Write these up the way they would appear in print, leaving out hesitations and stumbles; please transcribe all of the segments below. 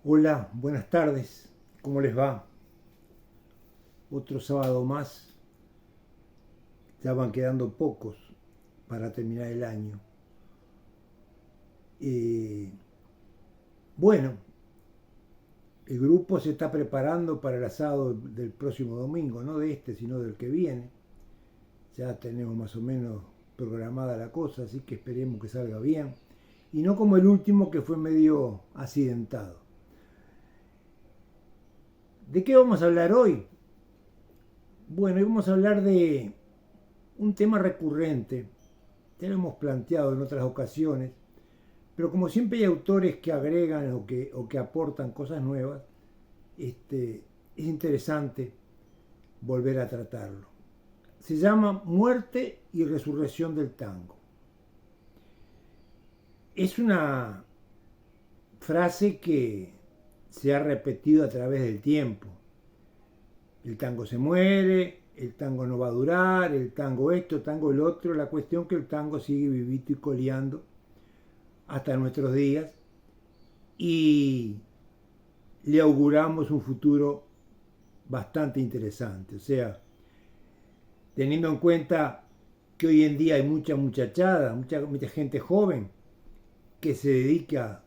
Hola, buenas tardes, ¿cómo les va? Otro sábado más, ya van quedando pocos para terminar el año. Eh, bueno, el grupo se está preparando para el asado del próximo domingo, no de este, sino del que viene. Ya tenemos más o menos programada la cosa, así que esperemos que salga bien. Y no como el último que fue medio accidentado. ¿De qué vamos a hablar hoy? Bueno, hoy vamos a hablar de un tema recurrente, ya lo hemos planteado en otras ocasiones, pero como siempre hay autores que agregan o que aportan cosas nuevas, es interesante volver a tratarlo. Se llama Muerte y Resurrección del Tango. Es una frase que se ha repetido a través del tiempo. El tango se muere, el tango no va a durar, el tango esto, el tango el otro. La cuestión que el tango sigue vivito y coleando hasta nuestros días y le auguramos un futuro bastante interesante. O sea, teniendo en cuenta que hoy en día hay mucha muchachada, mucha gente joven que se dedica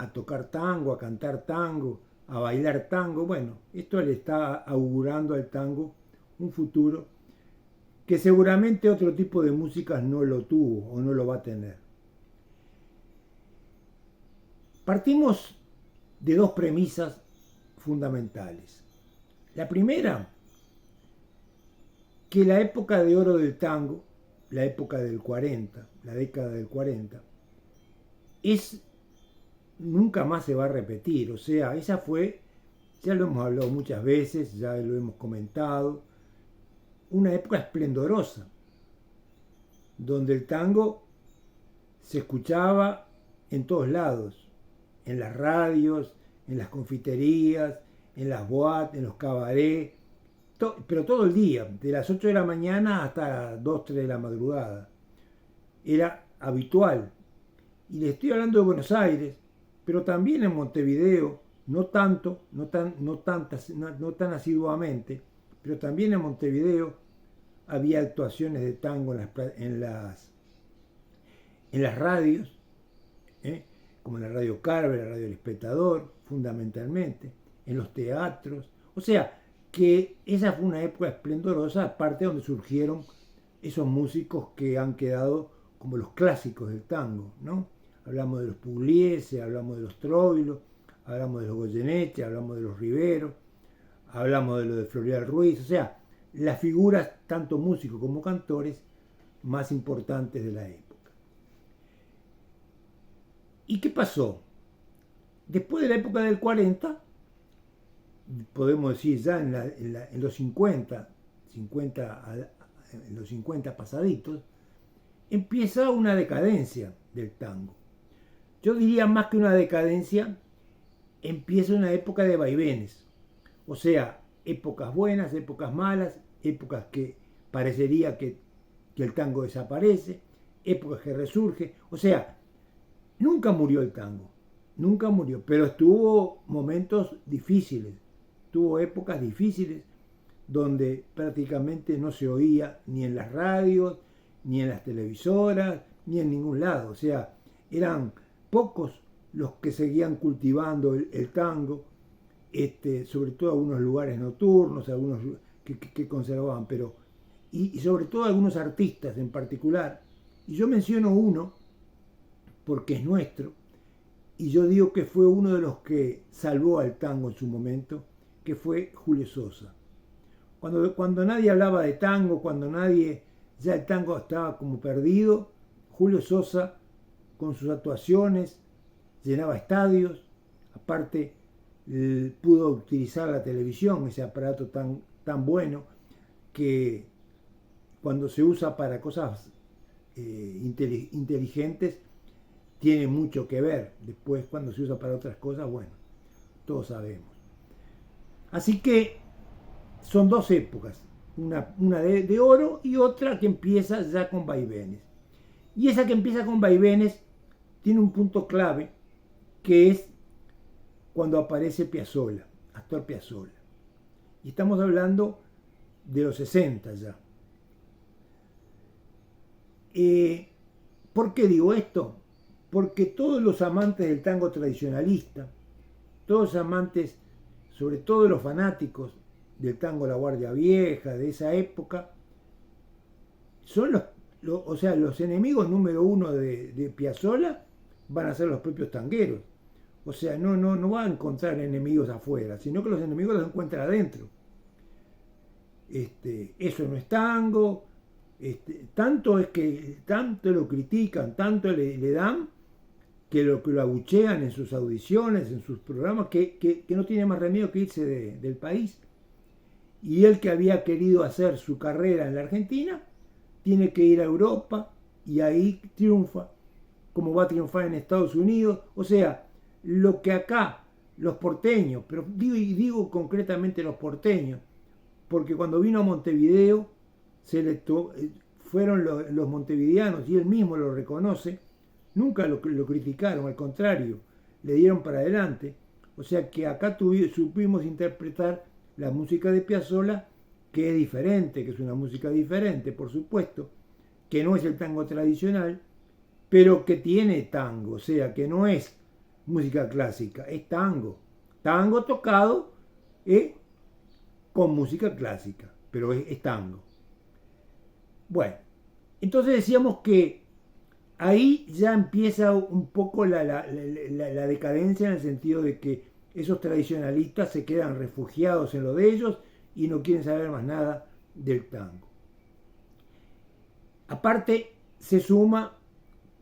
a tocar tango, a cantar tango, a bailar tango, bueno, esto le está augurando al tango un futuro que seguramente otro tipo de músicas no lo tuvo o no lo va a tener. Partimos de dos premisas fundamentales. La primera, que la época de oro del tango, la época del 40, la década del 40, es nunca más se va a repetir. O sea, esa fue, ya lo hemos hablado muchas veces, ya lo hemos comentado, una época esplendorosa, donde el tango se escuchaba en todos lados, en las radios, en las confiterías, en las boates, en los cabarets, pero todo el día, de las 8 de la mañana hasta 2, 3 de la madrugada. Era habitual. Y le estoy hablando de Buenos Aires, pero también en Montevideo, no tanto, no tan asiduamente, pero también en Montevideo había actuaciones de tango en las radios, ¿eh? Como en la radio Carver, la radio El Espectador, fundamentalmente, en los teatros. O sea, que esa fue una época esplendorosa, aparte donde surgieron esos músicos que han quedado como los clásicos del tango, ¿no? Hablamos de los Pugliese, hablamos de los Troilo, hablamos de los Goyeneche, hablamos de los Rivero, hablamos de lo de Florial Ruiz, o sea, las figuras, tanto músicos como cantores, más importantes de la época. ¿Y qué pasó? Después de la época del 40, podemos decir ya en los 50, en los 50 pasaditos, empieza una decadencia del tango. Yo diría más que una decadencia, empieza una época de vaivenes. O sea, épocas buenas, épocas malas, épocas que parecería que el tango desaparece, épocas que resurge. O sea, nunca murió el tango, nunca murió, pero estuvo momentos difíciles, tuvo épocas difíciles donde prácticamente no se oía ni en las radios, ni en las televisoras, ni en ningún lado. O sea, eran pocos los que seguían cultivando el tango, sobre todo algunos lugares nocturnos, algunos que conservaban, pero y sobre todo algunos artistas en particular. Y yo menciono uno porque es nuestro, y yo digo que fue uno de los que salvó al tango en su momento, que fue Julio Sosa. Cuando nadie hablaba de tango, cuando ya el tango estaba como perdido, Julio Sosa con sus actuaciones llenaba estadios, aparte pudo utilizar la televisión, ese aparato tan bueno que cuando se usa para cosas inteligentes tiene mucho que ver. Después cuando se usa para otras cosas, bueno, todos sabemos. Así que son dos épocas, una de oro y otra que empieza ya con vaivenes. Y esa que empieza con vaivenes tiene un punto clave, que es cuando aparece Piazzolla, Astor Piazzolla. Y estamos hablando de los 60 ya. ¿Por qué digo esto? Porque todos los amantes del tango tradicionalista, todos los amantes, sobre todo los fanáticos del tango La Guardia Vieja, de esa época, son los enemigos número uno de Piazzolla van a ser los propios tangueros. O sea, no va a encontrar enemigos afuera, sino que los enemigos los encuentra adentro. Eso no es tango. Tanto lo critican, tanto le dan, que lo abuchean en sus audiciones, en sus programas, que no tiene más remedio que irse del país. Y él, que había querido hacer su carrera en la Argentina, tiene que ir a Europa y ahí triunfa, como va a triunfar en Estados Unidos. O sea, lo que acá los porteños, pero digo concretamente los porteños, porque cuando vino a Montevideo fueron los montevideanos, y él mismo lo reconoce, nunca lo criticaron, al contrario, le dieron para adelante. O sea que acá supimos interpretar la música de Piazzolla, que es diferente, que es una música diferente, por supuesto, que no es el tango tradicional, pero que tiene tango, o sea que no es música clásica, es tango tocado con música clásica, pero es tango. Bueno, entonces decíamos que ahí ya empieza un poco la decadencia, en el sentido de que esos tradicionalistas se quedan refugiados en lo de ellos y no quieren saber más nada del tango. Aparte, se suma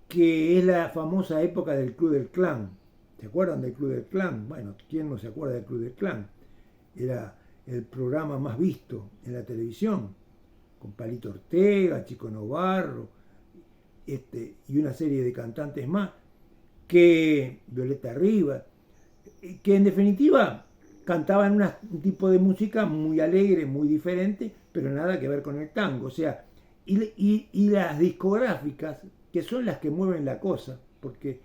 que es la famosa época del Club del Clan. ¿Se acuerdan del Club del Clan? Bueno, ¿quién no se acuerda del Club del Clan? Era el programa más visto en la televisión, con Palito Ortega, Chico Novarro, y una serie de cantantes más, que Violeta Rivas, que en definitiva cantaban un tipo de música muy alegre, muy diferente, pero nada que ver con el tango. O sea, y las discográficas, que son las que mueven la cosa, porque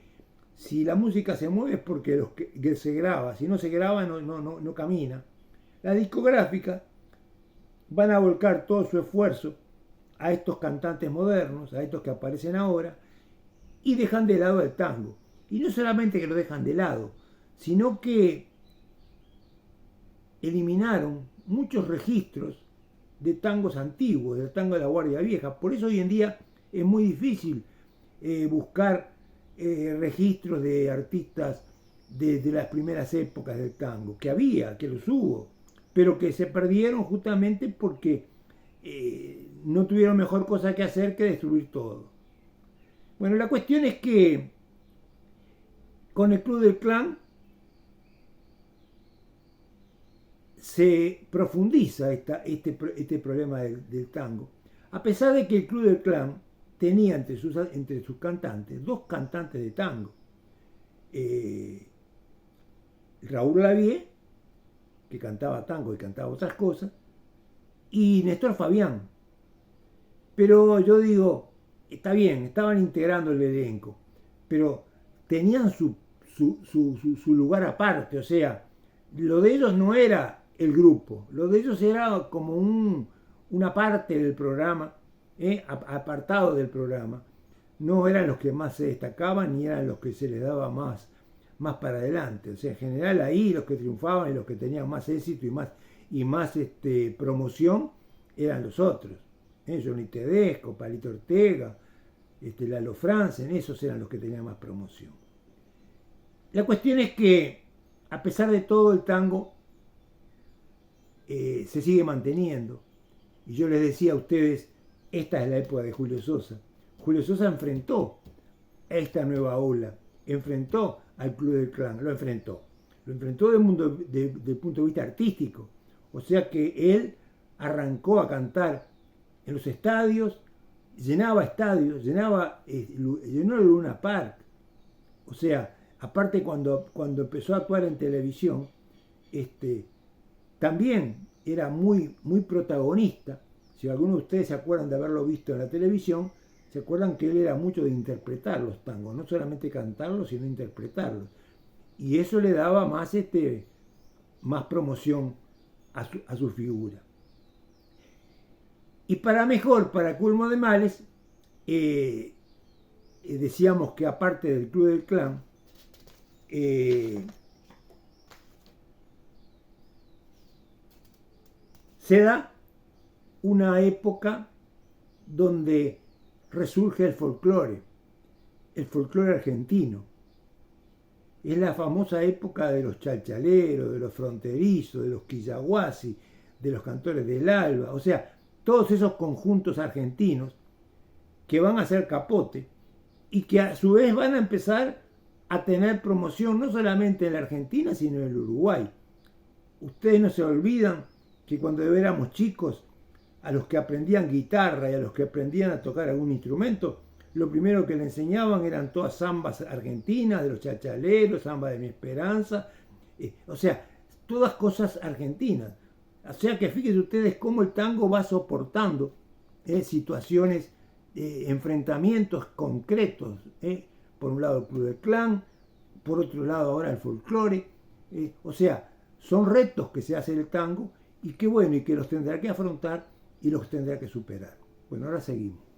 si la música se mueve es porque que se graba, si no se graba no camina. Las discográficas van a volcar todo su esfuerzo a estos cantantes modernos, a estos que aparecen ahora, y dejan de lado el tango. Y no solamente que lo dejan de lado, sino que eliminaron muchos registros de tangos antiguos, del tango de la Guardia Vieja. Por eso hoy en día es muy difícil buscar registros de artistas de las primeras épocas del tango, que los hubo, pero que se perdieron justamente porque no tuvieron mejor cosa que hacer que destruir todo. Bueno, la cuestión es que con el Club del Clan se profundiza este problema del tango, a pesar de que el Club del Clan tenía entre sus cantantes dos cantantes de tango. Raúl Lavie, que cantaba tango y cantaba otras cosas, y Néstor Fabián. Pero yo digo, está bien, estaban integrando el elenco, pero tenían su lugar aparte. O sea, lo de ellos no era el grupo, lo de ellos era como una parte del programa, apartado del programa. No eran los que más se destacaban, ni eran los que se les daba más para adelante. O sea, en general ahí los que triunfaban y los que tenían más éxito y más promoción eran los otros. Johnny Tedesco, Palito Ortega, Lalo Franzen, esos eran los que tenían más promoción. La cuestión es que, a pesar de todo, el tango se sigue manteniendo. Y yo les decía a ustedes, esta es la época de Julio Sosa. Julio Sosa enfrentó a esta nueva ola, enfrentó al Club del Clan, lo enfrentó del punto de vista artístico. O sea que él arrancó a cantar en los estadios, llenó el Luna Park. O sea, aparte cuando empezó a actuar en televisión, también era muy protagonista. Si algunos de ustedes se acuerdan de haberlo visto en la televisión, se acuerdan que él era mucho de interpretar los tangos, no solamente cantarlos, sino interpretarlos. y eso le daba más, más promoción a su figura. Y para mejor, para colmo de males, decíamos que aparte del Club del Clan, se da una época donde resurge el folclore argentino. Es la famosa época de los chalchaleros, de los fronterizos, de los quillahuasi, de los cantores del alba, o sea, todos esos conjuntos argentinos que van a ser capote y que a su vez van a empezar a tener promoción no solamente en la Argentina, sino en el Uruguay. Ustedes no se olvidan que cuando éramos chicos, a los que aprendían guitarra y a los que aprendían a tocar algún instrumento, lo primero que le enseñaban eran todas zambas argentinas, de los chachaleros, zamba de mi esperanza, o sea, todas cosas argentinas. O sea que fíjense ustedes cómo el tango va soportando situaciones, enfrentamientos concretos. Por un lado el Club del Clan, por otro lado ahora el folclore. O sea, son retos que se hace el tango y que bueno, y que los tendrá que afrontar y los tendrá que superar. Bueno, ahora seguimos.